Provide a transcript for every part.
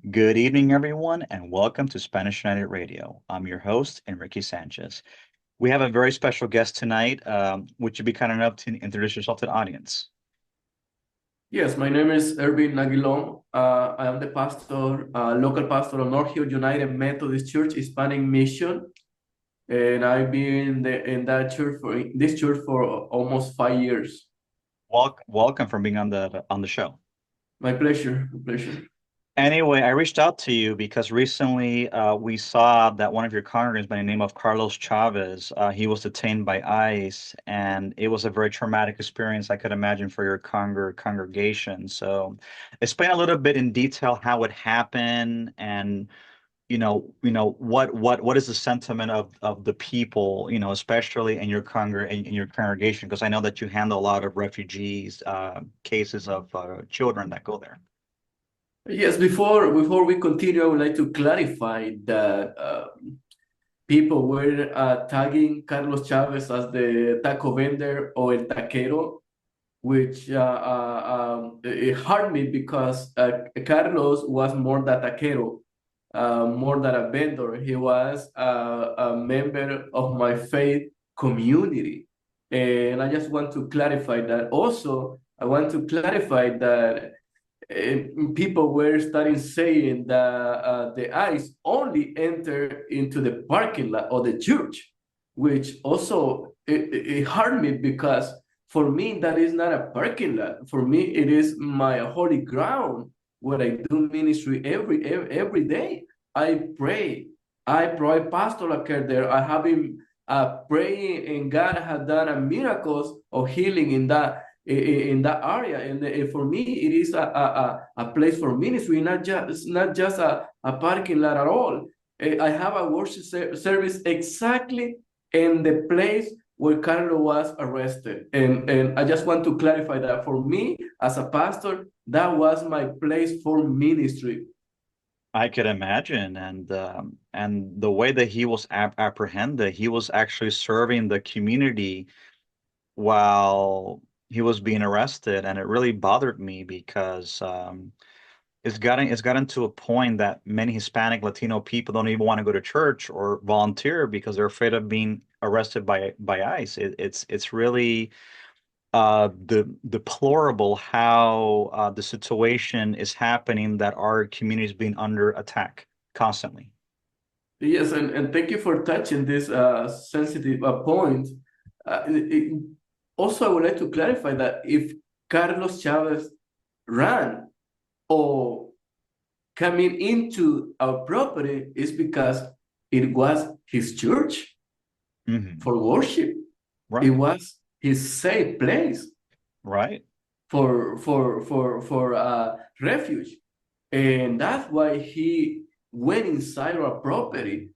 Good evening, everyone, and welcome to Spanish United Radio. I'm your host, Enrique Sanchez. We have a very special guest tonight. Would you be kind enough to introduce yourself to the audience? Yes, my name is Ervin Aguilon. I am the pastor, local pastor of North Hill United Methodist Church Hispanic Mission, and I've been in that church for this church for almost 5 years. Welcome for being on the show. My pleasure, my pleasure. Anyway, I reached out to you because recently we saw that one of your congregants by the name of Carlos Chavez, he was detained by ICE, and it was a very traumatic experience, I could imagine, for your congregation. So, explain a little bit in detail how it happened, and what is the sentiment of the people, especially in your congregation, because I know that you handle a lot of refugees, cases of children that go there. Yes, before we continue, I would like to clarify that people were tagging Carlos Chavez as the taco vendor or el taquero, which it hurt me because Carlos was more than a taquero, more than a vendor. He was a member of my faith community. And I just want to clarify that. Also, I want to clarify that people were starting saying that the ICE only enter into the parking lot of the church, which also it hurt me because for me that is not a parking lot. For me, it is my holy ground where I do ministry every day. I pray. I provide pastoral care there. I have been praying, and God has done a miracles of healing in that area. And for me, it is a place for ministry, not just a parking lot at all. I have a worship service exactly in the place where Carlos was arrested. And I just want to clarify that for me, as a pastor, that was my place for ministry. I could imagine, and the way that he was apprehended, he was actually serving the community while he was being arrested, and it really bothered me because it's gotten to a point that many Hispanic Latino people don't even want to go to church or volunteer because they're afraid of being arrested by ICE. It's really deplorable how the situation is happening, that our community is being under attack constantly. Yes, and thank you for touching this sensitive point. Also, I would like to clarify that if Carlos Chavez ran or coming into our property is because it was his church Hmm. for worship. It Right, was his safe place right. for refuge, and that's why he went inside our property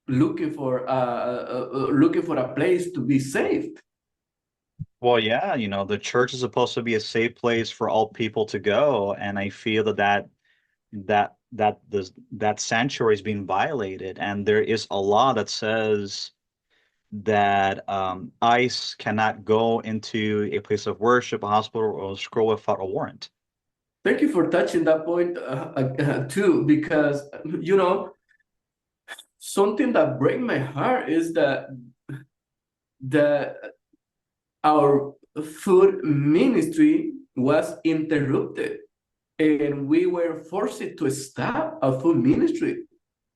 looking for a place to be saved. Well, yeah, the church is supposed to be a safe place for all people to go, and I feel that sanctuary is being violated, and there is a law that says that ICE cannot go into a place of worship, a hospital, or a school without a warrant. Thank you for touching that point too, because something that breaks my heart is that our food ministry was interrupted, and we were forced to stop our food ministry.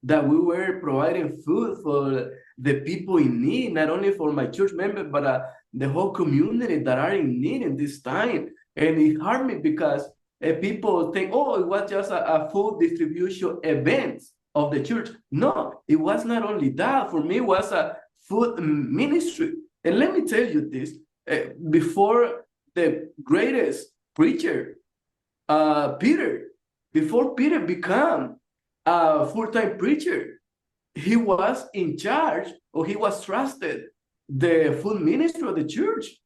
That we were providing food for the people in need, not only for my church members, but the whole community that are in need in this time. And it hurt me because people think, oh, it was just a food distribution event of the church. No, it was not only that. For me, it was a food ministry. And let me tell you this, before the greatest preacher, Peter, before Peter became a full-time preacher, he was in charge, or he was trusted the full ministry of the church.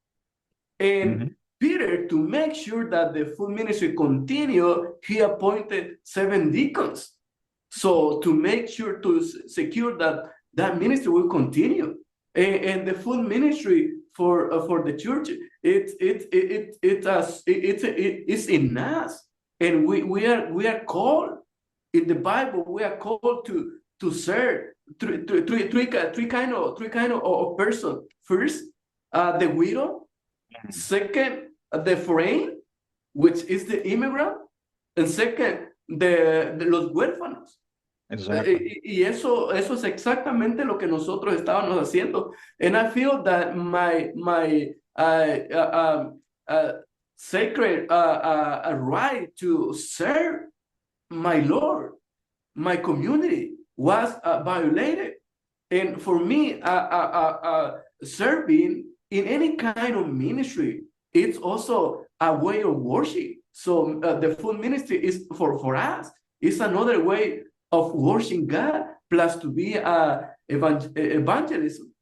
And Hmm. Peter, to make sure that the full ministry continued, he appointed 7 deacons. So to make sure to secure that that ministry will continue, and the full ministry for the church, it's in us, and we are called in the Bible, we are called to serve three kind of person. First, the widow. Mhm. Second, the foreign, which is the immigrant. And second, los huérfanos. Exactly. Y eso es exactamente lo que nosotros estábamos haciendo. And I feel that my sacred right to serve my Lord, my community was violated. And for me, serving in any kind of ministry, it's also a way of worship. So the food ministry is for us. It's another way of worshiping God, plus to be evangelism.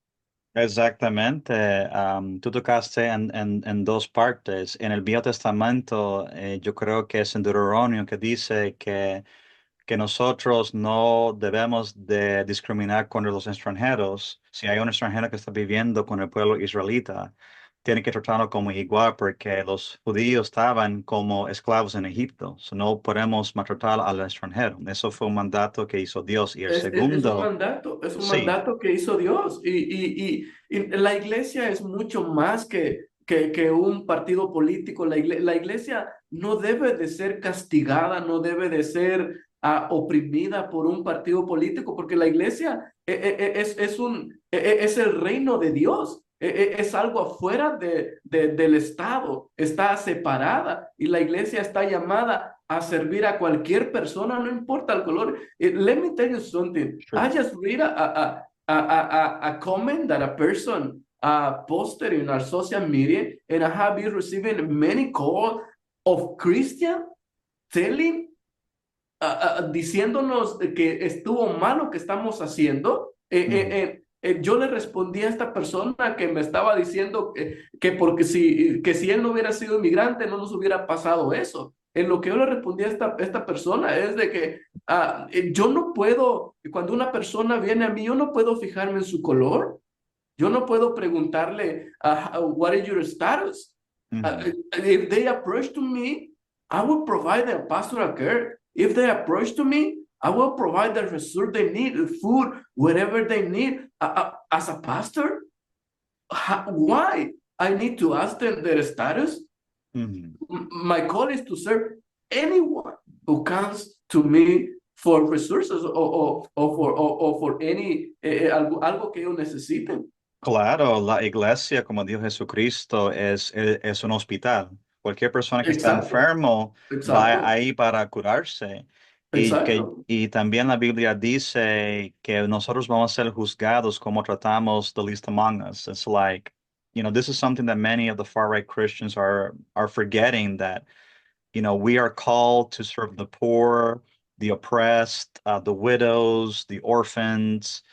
Exactamente. Tú tocaste en dos partes. En el Viejo Testamento, yo creo que es en Deuteronomio que dice que nosotros no debemos de discriminar contra los extranjeros. Si hay un extranjero que está viviendo con el pueblo israelita, tiene que tratarlo como igual porque los judíos estaban como esclavos en Egipto. So, no podemos maltratar al extranjero. Eso fue un mandato que hizo Dios. Y el segundo, Es un sí. mandato que hizo Dios. Y la iglesia es mucho más que un partido político. La iglesia no debe de ser castigada, no debe de ser oprimida por un partido político, porque la iglesia es el reino de Dios. Es algo afuera del Estado, está separada y la iglesia está llamada a servir a cualquier persona, no importa el color. Let me tell you something. I Sure. just read a comment that a person posted in our social media, and I have been receiving many calls of Christian telling, diciéndonos que estuvo mal lo que estamos haciendo. Mhm. Yo le respondí a esta persona que me estaba diciendo que porque que si él no hubiera sido inmigrante no nos hubiera pasado eso. En lo que yo le respondí a esta persona es de que yo no puedo, cuando una persona viene a mí, yo no puedo fijarme en su color, yo no puedo preguntarle, what is your status? Mhm. If they approach to me, I will provide them pastoral care. If they approach to me, I will provide the resource they need, food, whatever they need. As a pastor, why? I need to ask them their status. Mhm. My call is to serve anyone who comes to me for resources or for any algo que ellos necesiten. Claro, la iglesia, como dijo Jesucristo, es un hospital. Cualquier persona que está Exacto, enfermo va exacto, ahí para curarse. exacto. Y también la Biblia dice que nosotros vamos a ser juzgados como tratamos the least among us. It's like, this is something that many of the far-right Christians are forgetting that, we are called to serve the poor, the oppressed, the widows, the orphans.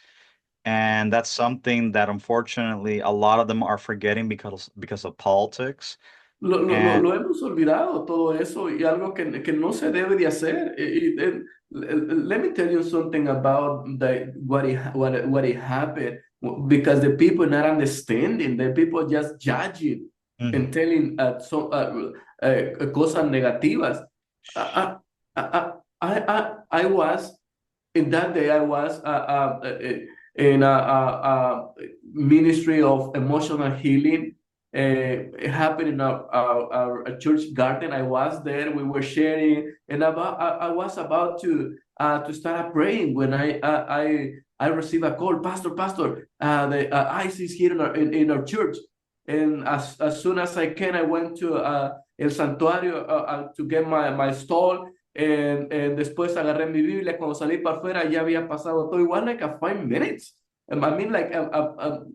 And that's something that unfortunately a lot of them are forgetting because of politics. And Lo hemos olvidado todo eso y algo que no se debe de hacer. Let me tell you something about what it happened because the people not understanding, the people just judging and Mhm. telling cosas negativas. I, I was in that day I was in a ministry of emotional healing. It happened in our church garden. I was there. We were sharing, and I was about to start praying when I received a call, Pastor. The ICE is here in our church, and as soon as I can, I went to El Santuario to get my stall. Después agarré mi Biblia, cuando salí para afuera ya había pasado todo igual, like a 5 minutes. I mean, like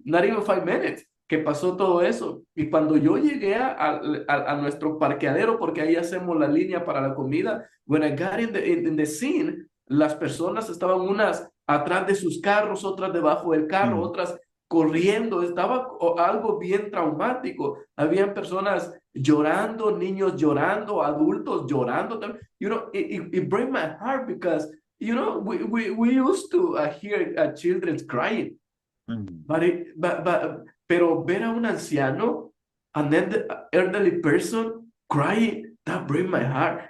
not even 5 minutes que pasó todo eso. Y cuando yo llegué a nuestro parqueadero, porque ahí hacemos la línea para la comida, when I got in the scene, las personas estaban unas atrás de sus carros, otras debajo del carro, Mhm. otras corriendo. Estaba algo bien traumático. Habían personas llorando, niños llorando, adultos llorando. It breaks my heart because, we used to hear children crying, Mhm. pero ver a un anciano, an elderly person crying, that breaks my heart.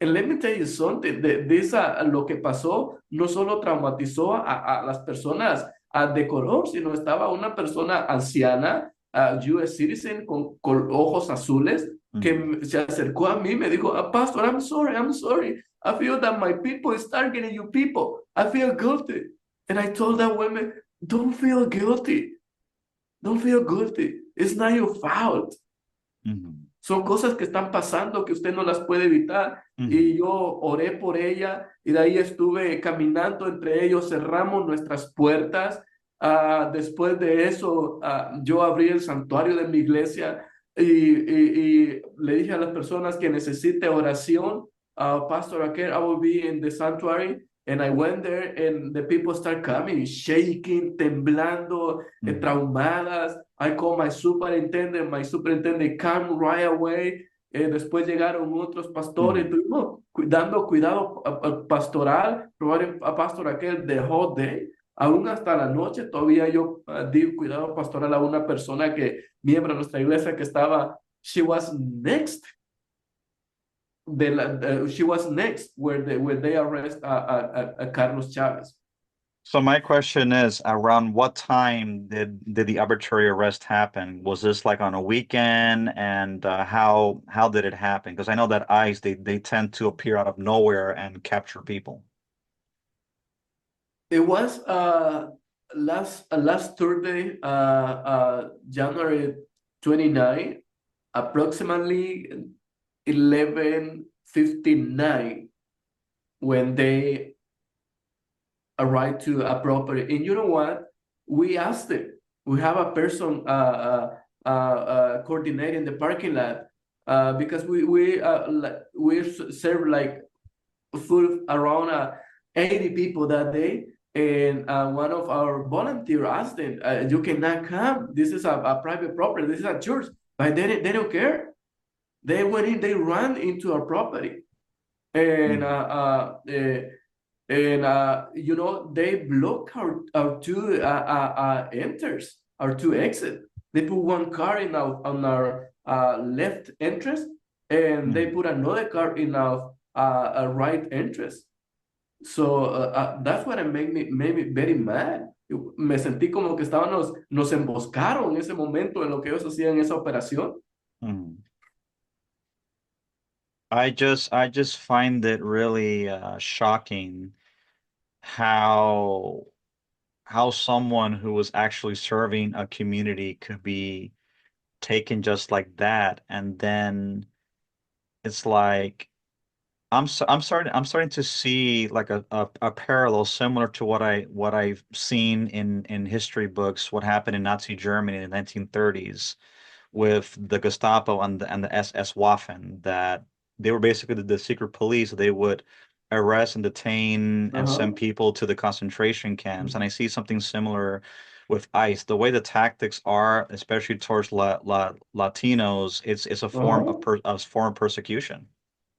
And let me tell you something, lo que pasó no solo traumatizó a las personas de color, sino estaba una persona anciana, US citizen, con ojos azules, que Mhm. se acercó a mí y me dijo, Pastor, I'm sorry, I'm sorry. I feel that my people is targeting you people. I feel guilty. And I told that woman, don't feel guilty. Don't feel guilty. It's not your fault. Mhm. Son cosas que están pasando que usted no las puede evitar. Y Mhm. yo oré por ella y de ahí estuve caminando entre ellos, cerramos nuestras puertas. Después de eso, yo abrí el santuario de mi iglesia y le dije a las personas que necesite oración, Pastor, I will be in the sanctuary. And I went there and the people start coming, shaking, temblando, Mhm. traumadas. I call my superintendent came right away. Después llegaron otros pastores, Mhm. estuvimos dando cuidado pastoral, providing a pastor aquel the whole day. Aún hasta la noche todavía yo di cuidado pastoral a una persona que, miembro de nuestra iglesia, que estaba, she was next, she was next where they arrest Carlos Chavez. So my question is, around what time did the arbitrary arrest happen? Was this like on a weekend, and how did it happen? Because I know that ICE they tend to appear out of nowhere and capture people. It was last Thursday, January 29, approximately 11:59 when they arrived to a property. And you know what? We asked them. We have a person coordinating the parking lot because we serve like full around 80 people that day. And one of our volunteers asked them, you cannot come. This is a private property. This is a church. But they don't care. They went in, they ran into our property. And Mhm. you know, they block our two enters, our two exit. They put one car in our on our left entrance, and they Mhm. put another car in our right entrance. So that's what made me very mad. Me sentí como que nos emboscaron en ese momento en lo que ellos hacían esa operación. Mhm. I just find it really shocking how how someone who was actually serving a community could be taken just like that, and then it's like I'm starting to see like a parallel similar to what I've seen in history books, what happened in Nazi Germany in the 1930s with the Gestapo and the SS Waffen, that they were basically the secret police. They would arrest and detain and Ajá. send people to the concentration camps. And I see something similar with ICE. The way the tactics are, especially towards Latinos, it's a form Ajá. of form of persecution.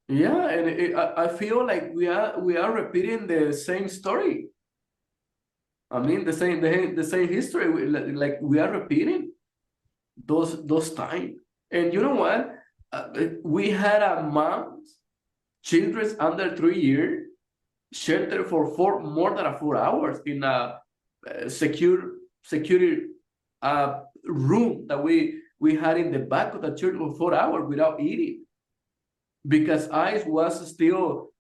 Yeah, and I feel like we are repeating the same story. I mean, the same history. Like we are repeating those time. And you know what? We had a moms, children under 3 years, shelter for more than 4 hours in a security room that we had in the back of the church for 4 hours without eating because ICE was still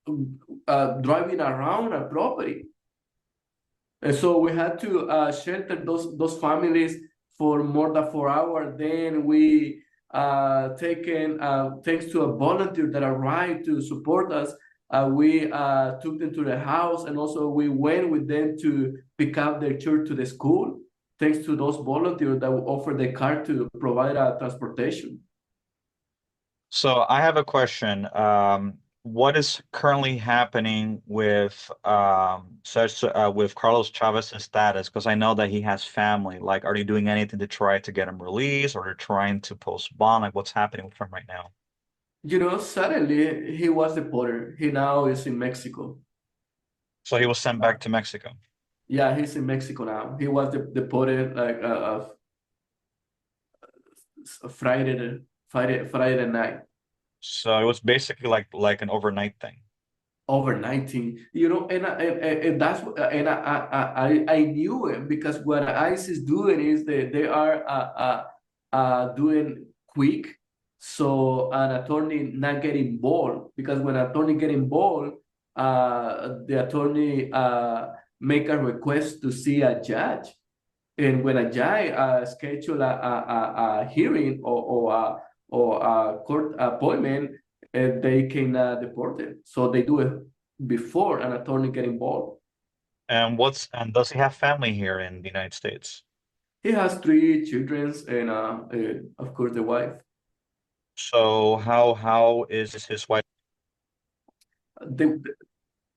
driving around a property. And so we had to shelter those families for more than 4 hours. Then we taken thanks to a volunteer that arrived to support us. We took them to the house, and also we went with them to pick up their children to the school. Thanks to those volunteers that offered the car to provide transportation. So I have a question. What is currently happening with Carlos Chavez's status? Because I know that he has family. Like, are they doing anything to try to get him released, or they're trying to post bond? Like, what's happening with him right now? You know, suddenly he was deported. He now is in Mexico. So he was sent back to Mexico. Yeah, he's in Mexico now. He was deported like Friday night. So it was basically like an overnight thing. over 19, and that's I knew it because what ICE is doing is they are doing quick, so an attorney not get involved, because when attorney get involved, the attorney make a request to see a judge, and when a judge schedule a hearing or a court appointment, they can deport it. So they do it before an attorney get involved. And does he have family here in the United States? He has three children and of course the wife. So how is his wife? The,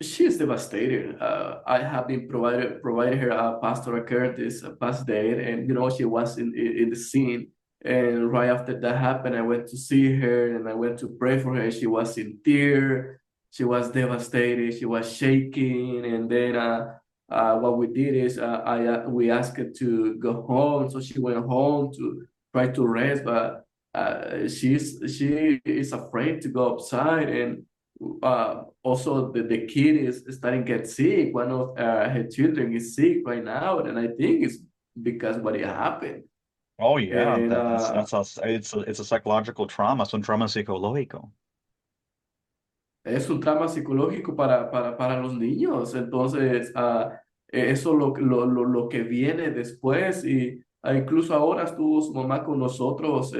She is devastated. I have been provided her a pastoral care this past day, and she was in the scene. And right after that happened, I went to see her and I went to pray for her. She was in tears. She was devastated. She was shaking. And then what we did is we asked her to go home. So she went home to try to rest, but she is afraid to go outside, and also the kid is starting to get sick. One of her children is sick right now, and I think it's because what happened. Oh yeah, And it's a psychological trauma, es un trauma psicológico. es un trauma psicológico para los niños. Entonces, eso lo que viene después. Y incluso ahora estuvo su mamá con nosotros,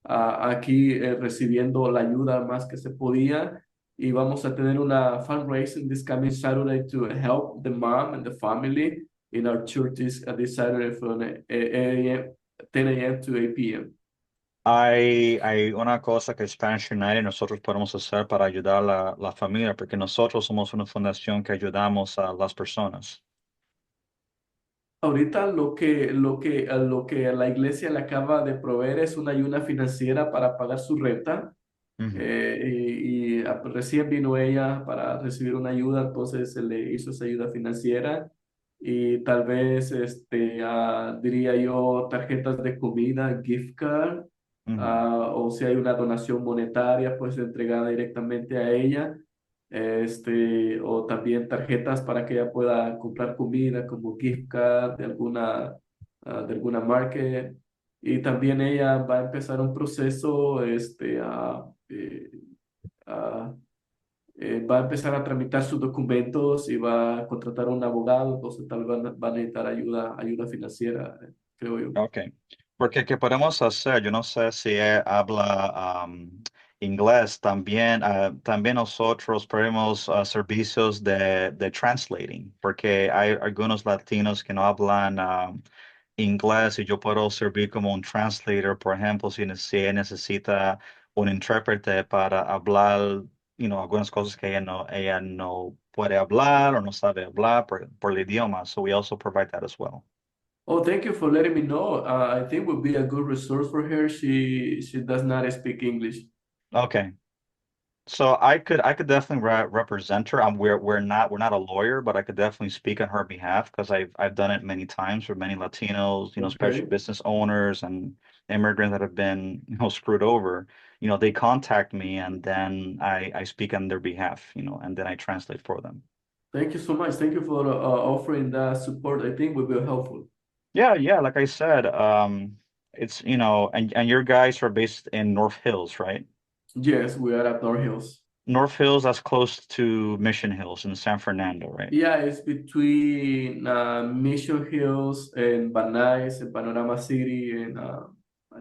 aquí recibiendo la ayuda más que se podía. Y vamos a tener una fundraising this coming Saturday to help the mom and the family in our church this Saturday from 10 a.m. to 8 p.m. Hay una cosa que Spanish United nosotros podemos hacer para ayudar a la familia, porque nosotros somos una fundación que ayudamos a las personas. Ahorita lo que la iglesia le acaba de proveer es una ayuda financiera para pagar su renta. Ujú. Recién vino ella para recibir una ayuda, entonces se le hizo esa ayuda financiera, y tal vez, diría yo, tarjetas de comida, gift card, Ujú. o si hay una donación monetaria, pues entregada directamente a ella, o también tarjetas para que ella pueda comprar comida como gift card de alguna marca. Y también ella va a empezar un proceso, a- va a empezar a tramitar sus documentos y va a contratar a un abogado, entonces tal vez va a necesitar ayuda financiera, creo yo. Ok. Porque ¿qué podemos hacer? Yo no sé si habla inglés. También, también nosotros pedimos servicios de translating, porque hay algunos latinos que no hablan inglés y yo puedo servir como un translator, por ejemplo, si ella necesita un intérprete para hablar, algunas cosas que ella no puede hablar o no sabe hablar por el idioma. So we also provide that as well. Oh, thank you for letting me know. I think would be a good resource for her. She does not speak English. Okay. So I could definitely represent her. We're not a lawyer, but I could definitely speak on her behalf because I've done it many times for many Latinos, especially Okay. business owners and immigrants that have been, screwed over. They contact me and then I speak on their behalf, and then I translate for them. Thank you so much. Thank you for offering that support. I think will be helpful. Yeah, yeah, like I said, it's, and your guys are based in North Hills, right? Yes, we are at North Hills. North Hills, that's close to Mission Hills in San Fernando, right? Yeah, it's between Mission Hills and Van Nuys and Panorama City and Oh,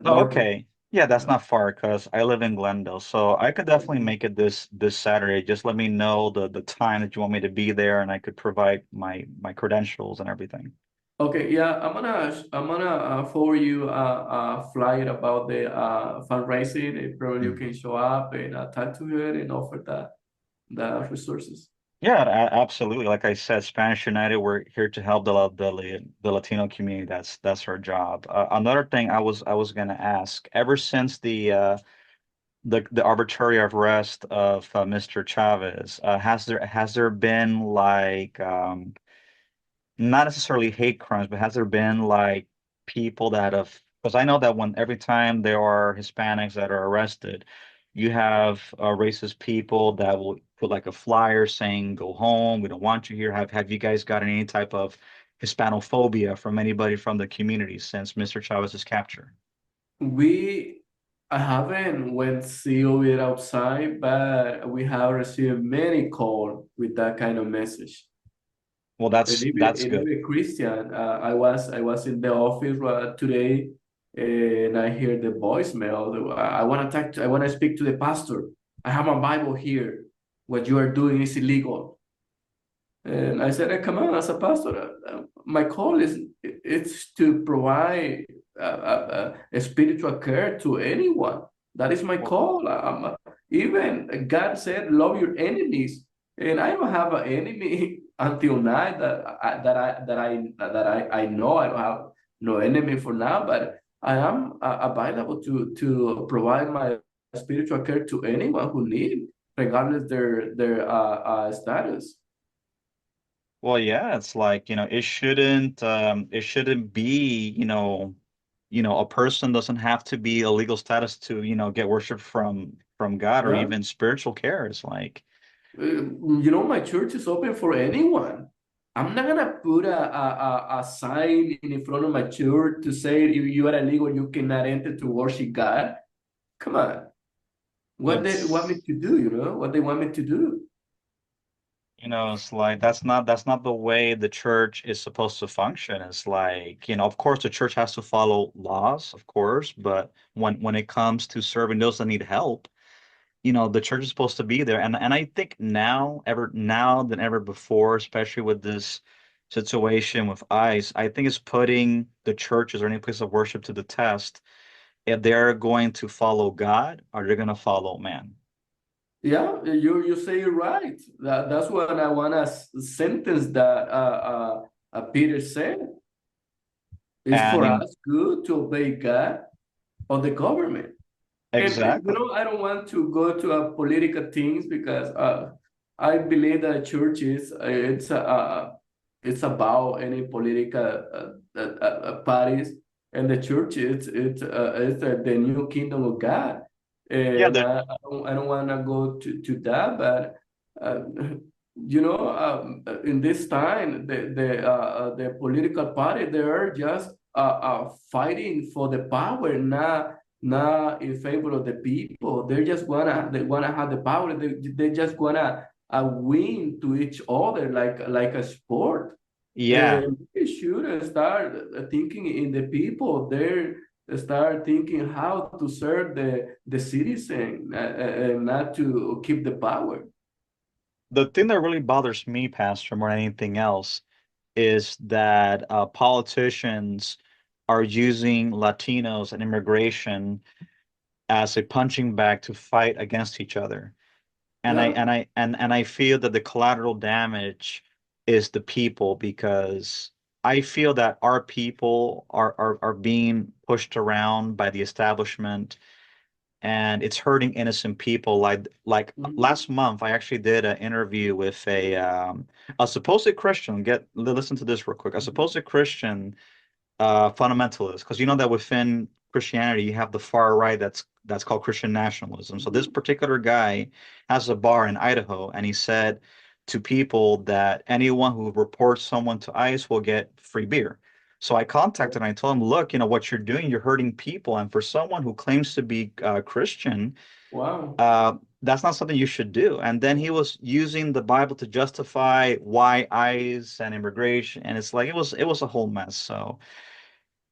Norton. okay. Yeah, that's Yeah. not far because I live in Glendale, so I could definitely make it this Saturday. Just let me know the time that you want me to be there, and I could provide my credentials and everything. Okay, yeah, I'm gonna forward you a flyer about the fundraising, and probably you Mhm. can show up and talk to her and offer the resources. Yeah, absolutely. Like I said, Spanish United, we're here to help the Latino community. That's our job. Another thing I was gonna ask, ever since the arbitrary arrest of Mr. Chavez, has there been like not necessarily hate crimes, but has there been like people that have, because I know that when every time there are Hispanics that are arrested, You have racist people that will put like a flyer saying, "Go home. We don't want you here." Have you guys gotten any type of Hispanophobia from anybody from the community since Mr. Chavez's capture? We I haven't went see it outside, but we have received many calls with that kind of message. Well, that's And good. even Christian, I was in the office today, and I hear the voicemail. I want to speak to the pastor. I have my Bible here. What you are doing is illegal. And I said, come on, as a pastor, my call is it's to provide a spiritual care to anyone. That is my Well, call. Even God said, love your enemies, and I don't have an enemy until now that I know. I don't have no enemy for now, but I am available to provide my spiritual care to anyone who need, regardless their status. well, yeah, it's like, it shouldn't be, a person doesn't have to be a legal status to, get worship from God or Yeah. even spiritual care. It's like, My church is open for anyone. I'm not gonna put a sign in front of my church to say if you are illegal, you cannot enter to worship God. Come on. What they want me it's to do, what they want me to do. it's like that's not the way the church is supposed to function. It's like, of course the church has to follow laws, of course, but when it comes to serving those that need help, the church is supposed to be there. And I think now than ever before, especially with this situation with ICE, I think it's putting the churches or any place of worship to the test if they're going to follow God or they're going to follow man. Yeah, you say it right. That's what I wanna sentence that Peter said. It's And for in us good to obey God or the government. And exactly. I don't want to go to political things because I believe that church is it's about any political parties, and the church it's the new kingdom of God, Yeah, and the I don't want to go to that, but uh, in this time the political party they are just fighting for the power, not in favor of the people. They wanna have the power. They just wanna win to each other like a sport. yeah. And they should start thinking in the people. They start thinking how to serve the citizen and not to keep the power. The thing that really bothers me, Pastor, more than anything else, is that politicians are using Latinos and immigration as a punching bag to fight against each other. And I Yeah. and I and I feel that the collateral damage is the people because I feel that our people are being pushed around by the establishment and it's hurting innocent people. Like Mhm. last month, I actually did an interview with a supposed Christian. Listen to this real quick. A Mhm. supposed Christian fundamentalist, because you know that within Christianity you have the far right that's called Christian nationalism. So this Mhm. particular guy has a bar in Idaho, and he said to people that anyone who reports someone to ICE will get free beer. So I contacted and I told him, look, what you're doing, you're hurting people, and for someone who claims to be Christian, Wow. that's not something you should do. And then he was using the Bible to justify why ICE and immigration, and it's like it was a whole mess. So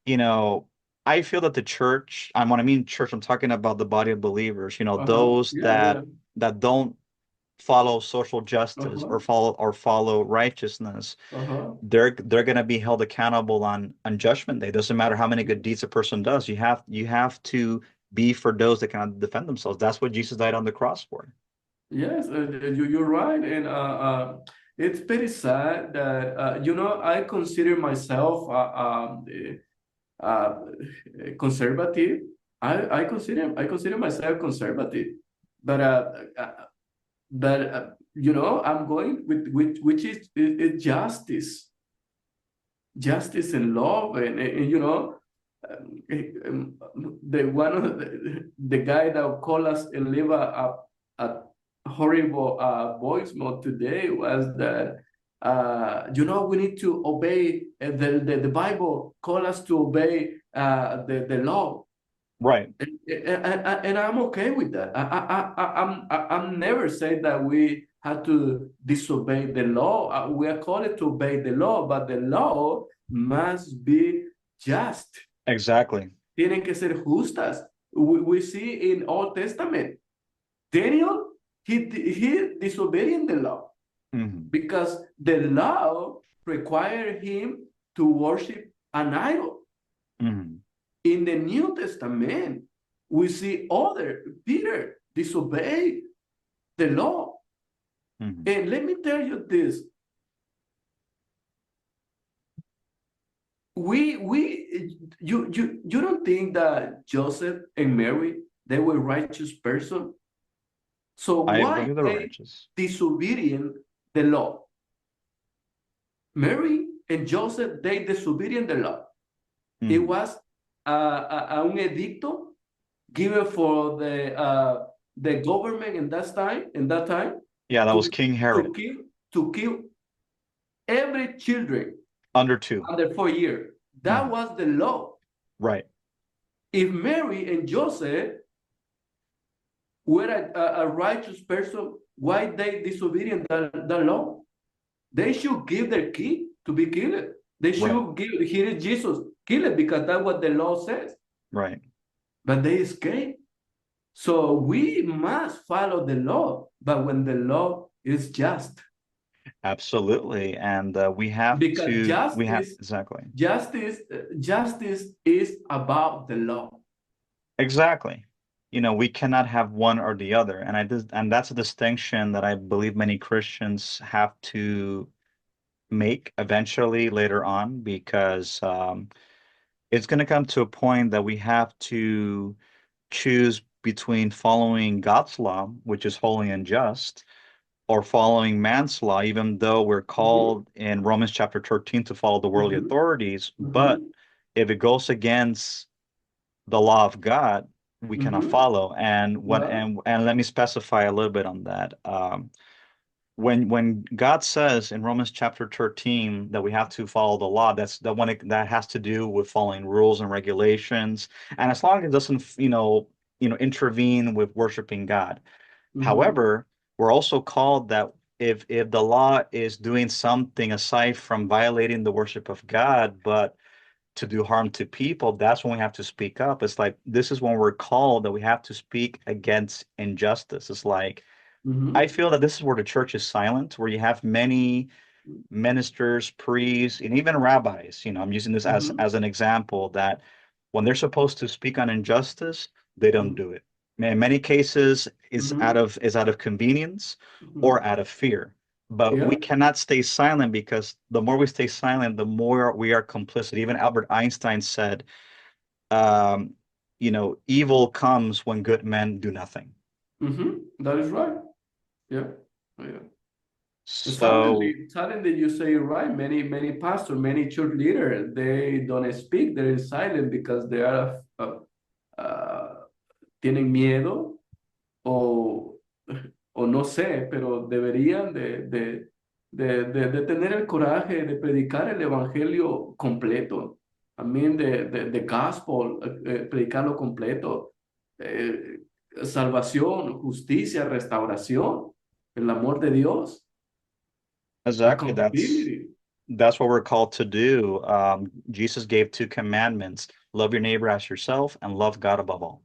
you know, I feel that the church, and when I mean church, I'm talking about the body of believers, Uh-huh. those Yeah, yeah. that don't follow social justice Uh-huh. or follow righteousness, Uh-huh. they're going to be held accountable on judgment day. Doesn't matter how many good deeds a person does. You have to be for those that cannot defend themselves. That's what Jesus died on the cross for. Yes, you're right. And it's very sad that, I consider myself uh, conservative. I consider myself conservative, but I'm going with which is justice and love, and the one of the guy that called us and leave a horrible voicemail today was that we need to obey the Bible call us to obey the law. Right. And I'm okay with that. I'm never saying that we have to disobey the law. We are called to obey the law, but the law must be just. Exactly. Tienen que ser justas. We see in Old Testament, Daniel, he disobeying the law Hmm. because the law required him to worship an idol. Hmm. In the New Testament, we see other Peter disobey the law. Hmm. And let me tell you this: you don't think that Joseph and Mary they were righteous person? So I why believe they're they righteous. disobedient the law? Mary and Joseph they disobedient the law. It Hmm. was un edicto given for the government in that time Yeah, that to was King to Herod. kill to kill every children Under two. under 4 years. That Hmm. was the law. Right. If Mary and Joseph were a righteous person, why they disobedient the law? They should give their kid to be killed. They Right. should give here Jesus kill it because that's what the law says. Right. But they escape. So we must follow the law, but when the law is just, Absolutely. And because we have, exactly. justice is about the law. Exactly. We cannot have one or the other. And that's a distinction that I believe many Christians have to make eventually later on because it's going to come to a point that we have to choose between following God's law, which is holy and just, or following man's law, even though we're Mhm, called in Romans chapter 13 to follow the worldly mhm, authorities. But mhm, if it goes against the law of God, we cannot mhm. follow. And when Yeah. and let me specify a little bit on that. When God says in Romans chapter 13 that we have to follow the law, that has to do with following rules and regulations, and as long as it doesn't, intervene with worshiping God. Mhm, However, we're also called that if the law is doing something aside from violating the worship of God, but to do harm to people, that's when we have to speak up. It's like this is when we're called that we have to speak against injustice. It's like I mhm, feel that this is where the church is silent, where you have many ministers, priests, and even rabbis. I'm using this as mhm, as an example that when they're supposed to speak on injustice, they don't mhm, do it. In many cases, it's out mhm, of is out of convenience or mhm. out of fear. But we Yeah. cannot stay silent because the more we stay silent, the more we are complicit. Even Albert Einstein said, um, evil comes when good men do nothing. That is right. Yeah. Yeah. So Suddenly you say right. Many pastors, many church leaders, they don't speak. They're silent because they are tienen miedo o, o no sé, pero deberían de tener el coraje de predicar el evangelio completo. También de gospel, predicarlo completo. Eh, Salvación, justicia, restauración, el amor de Dios, exactly, accountability. that's what we're called to do. Jesus gave two commandments: love your neighbor as yourself and love God above all.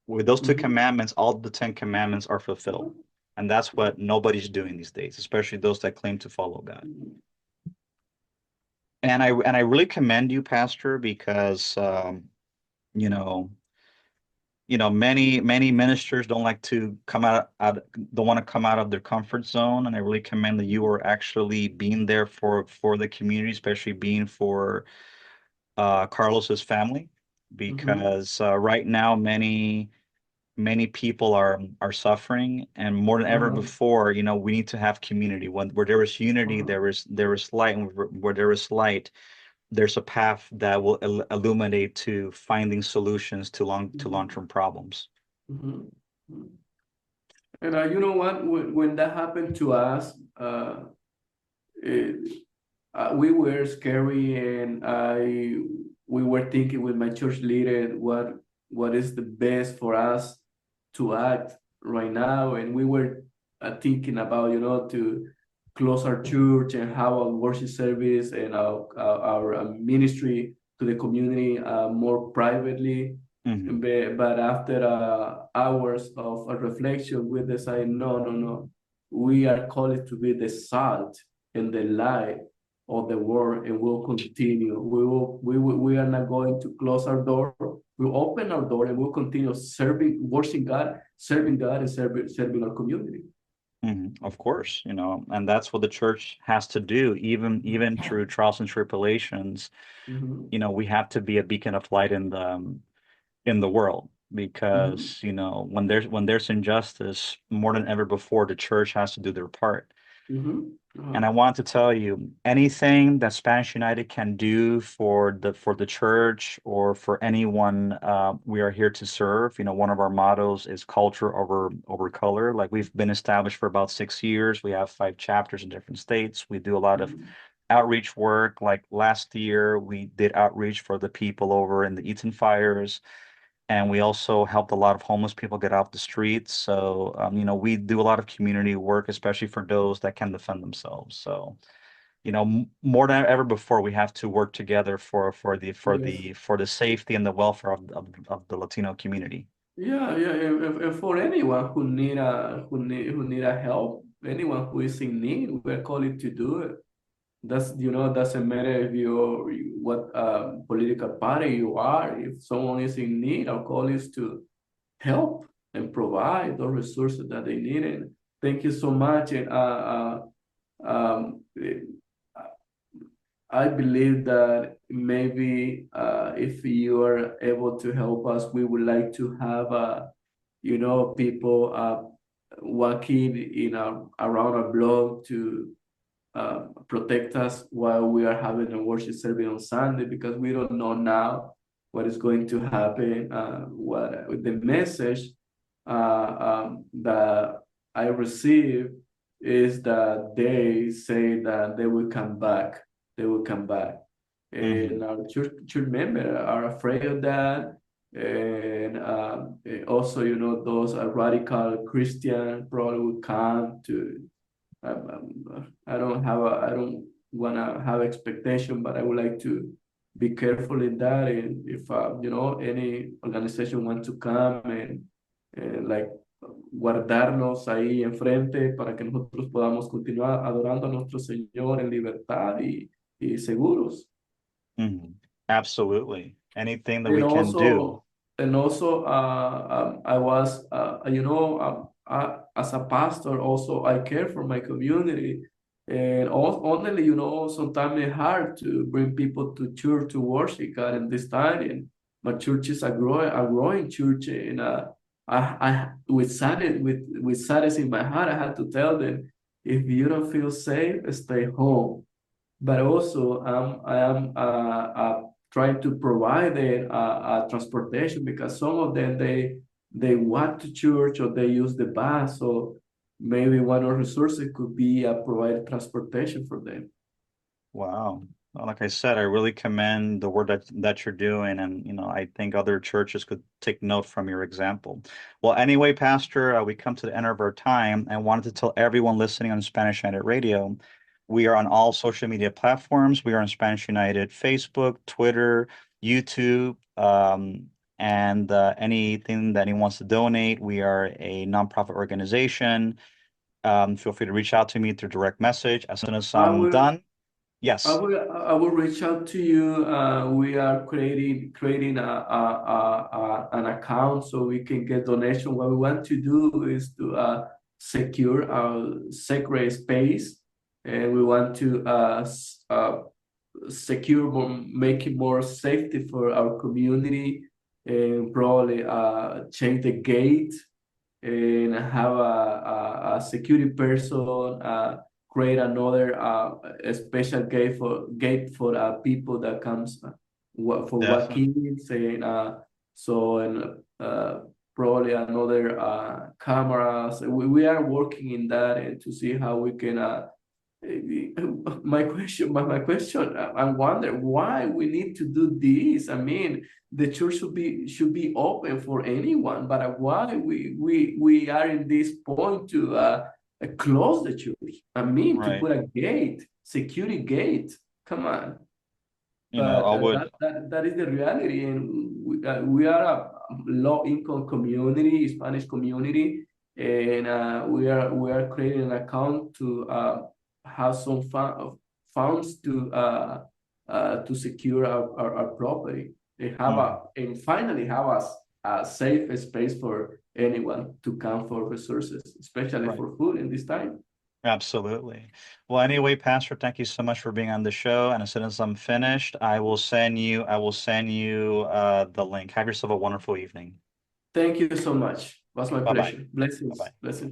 With those two Ujú. commandments, all the 10 commandments are fulfilled. And that's what nobody's doing these days, especially those that claim to follow God. And I really commend you, Pastor, because you know, many ministers don't like to don't want to come out of their comfort zone. And I really commend that you are actually being there for the community, especially being for Carlos's family, Ujú, because right now many people are suffering, and more than ever ajá, before, we need to have community. Where there is unity, ajá, there is light, and where there is light, there's a path that will illuminate to finding solutions to Mhm. long-term problems. Mhm. Mhm. And you know what? When that happened to us, it, we were scary, and we were thinking with my church leader what is the best for us to act right now, and we were thinking about to close our church and have our worship service and our ministry to the community more privately. Hmm. But after hours of reflection, we decided no, we are called to be the salt and the light of the world, and we'll continue. We are not going to close our door. We'll open our door and we'll continue serving, worshiping God, and serving our community. Hmm. Of course, and that's what the church has to do, even through trials and tribulations. Mhm, We have to be a beacon of light in the world mhm, because, when there's injustice, more than ever before, the church has to do their part. mhm, And I want to tell you, anything that Spanish United can do for the church or for anyone, we are here to serve. One of our mottos is culture over color. Like, we've been established for about 6 years. We have 5 chapters in different states. We do a lot of mhm, outreach work. Like last year, we did outreach for the people over in the Eaton fires, and we also helped a lot of homeless people get off the streets. So, we do a lot of community work, especially for those that can defend themselves. So, more than ever before, we have to work together yes. for the safety and the welfare of the Latino community. Yeah, yeah, and for anyone who need a help, anyone who is in need, we're calling to do it. Doesn't matter if you're what political party you are. If someone is in need, our call is to help and provide those resources that they need. And thank you so much. And um, I believe that maybe if you are able to help us, we would like to have people walking around our blog to protect us while we are having a worship service on Sunday, because we don't know now what is going to happen. What the message that I received is that they say that they will come back. They will come back, Hmm. and our church members are afraid of that. And also, those radical Christian probably will come to I don't want to have expectation, but I would like to be careful in that. And if any organization wants to come and like guardarnos ahí enfrente para que nosotros podamos continuar adorando a nuestro Señor en libertad y seguros. Hmm. Absolutely. Anything that And we can do. also, I was, as a pastor, also I care for my community. And honestly, sometimes it's hard to bring people to church to worship God in this time. And my church is a growing church. And with sadness in my heart, I had to tell them, if you don't feel safe, stay home. But also I am trying to provide them transportation, because some of them they walk to church or they use the bus. So maybe one of the resources could be provide transportation for them. Wow. Well, like I said, I really commend the work that you're doing, and I think other churches could take note from your example. Well, anyway, Pastor, we come to the end of our time. I wanted to tell everyone listening on Spanish United Radio, we are on all social media platforms. We are on Spanish United Facebook, Twitter, YouTube, and anything that anyone wants to donate. We are a nonprofit organization. Feel free to reach out to me through direct message as soon as I I'm will done. Yes. I will reach out to you. We are creating an account so we can get donation. What we want to do is to secure our sacred space, and we want to secure more, make it more safety for our community, and probably change the gate and have a security person create another a special gate for people that comes for what Definitely. kids and so and probably another cameras. We are working in that and to see how we can my question, I wonder why we need to do this. I mean, the church should be open for anyone, but why we are in this point to close the church? I mean, to Right. put a gate, security gate. Come on. You know, But I would, that is the reality, and we are a low-income community, Spanish community, and we are creating an account to have some funds to secure our property. They have mhm, and finally have a safe space for anyone to come for resources, especially right. for food in this time. Absolutely. Well, anyway, Pastor, thank you so much for being on the show. And as soon as I'm finished, I will send you the link. Have yourself a wonderful evening. Thank you so much. It was my Bye-bye. pleasure. Blessings. Bye-bye. Blessings.